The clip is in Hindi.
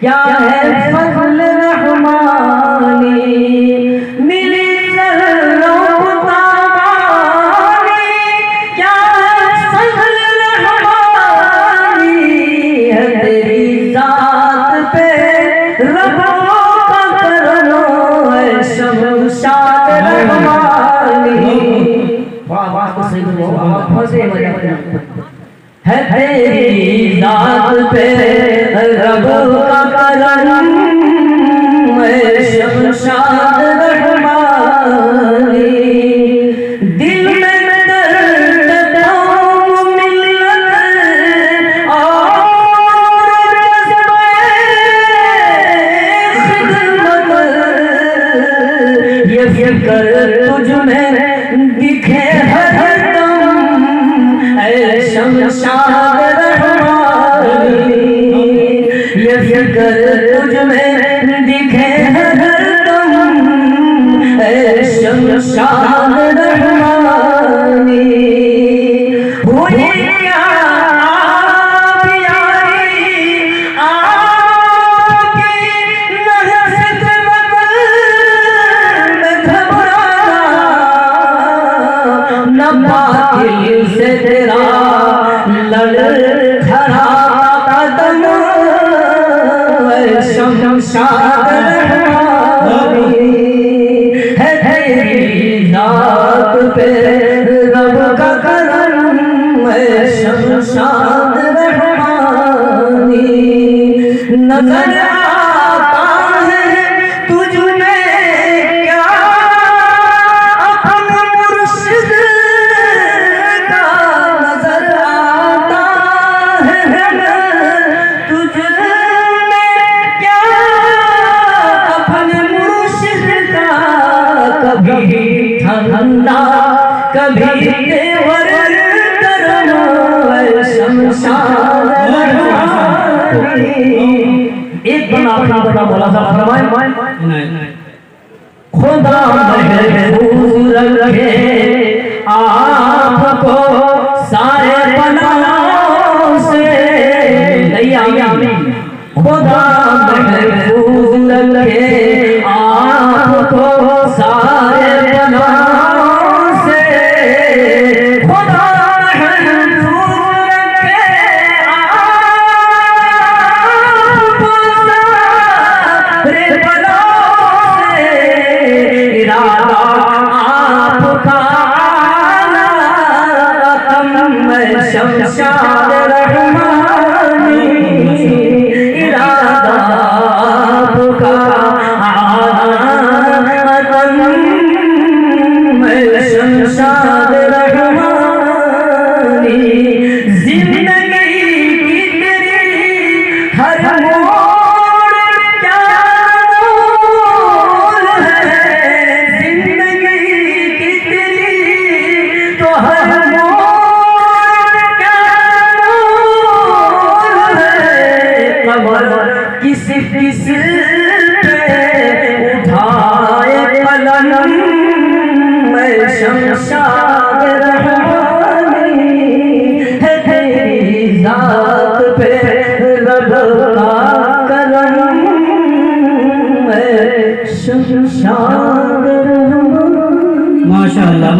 क्या है फजल रहमानी मिली सरतावानी, क्या है फजल रहमानी है तेरी जात पे रबों का करनो है शमशाद रहमानी। आवाज को सही करो, आवाज फंसे है तेरी जात पे रब का करम है शमशाद रहमानी। दिल में दर्द दाम मिलत और खिदमत, ये फिक्र तुझ में दिखे हरदम है शमशाद रहमानी। ये फिक्र तुझ में दिखे हरदम है शमशाद रहमानी। हुई क्या प्यारी आपकी नज़र में घबराना, न बातिल से तेरा लड़खड़ा कदम शमशाद रहमानी। है तेरी जात पे रब का करम है शमशाद रहमानी। नजर आता है तुझ में क्या अपने मुर्शिद का, नजर आता है तुझ में क्या अपने मुर्शिद का। कभी ठंडा कभी तेवर करम है शमशाद रहमानी। एक बना अपना अपना बोला था फरमाए खुदा महफूज रखे आपको सारे बलाओं से, खुदा महफूज रखे आपको सारे बलाओं से, खुदा महफूज रखे आपको सारे बलाओं से। इरादा आपका शमशाद रहमानी। इरादा आपका शमशाद रहमानी। जिंदगी की तेरी हर मोड़ क्या मोल है, जिंदगी की तेरी तो हर मोड़ क्या मोल है। कमर किस किस पे उठाए कलम शमशाद रहमानी। है तेरी जात पे रब का करम है शमशाद रहमानी। माशाअल्लाह।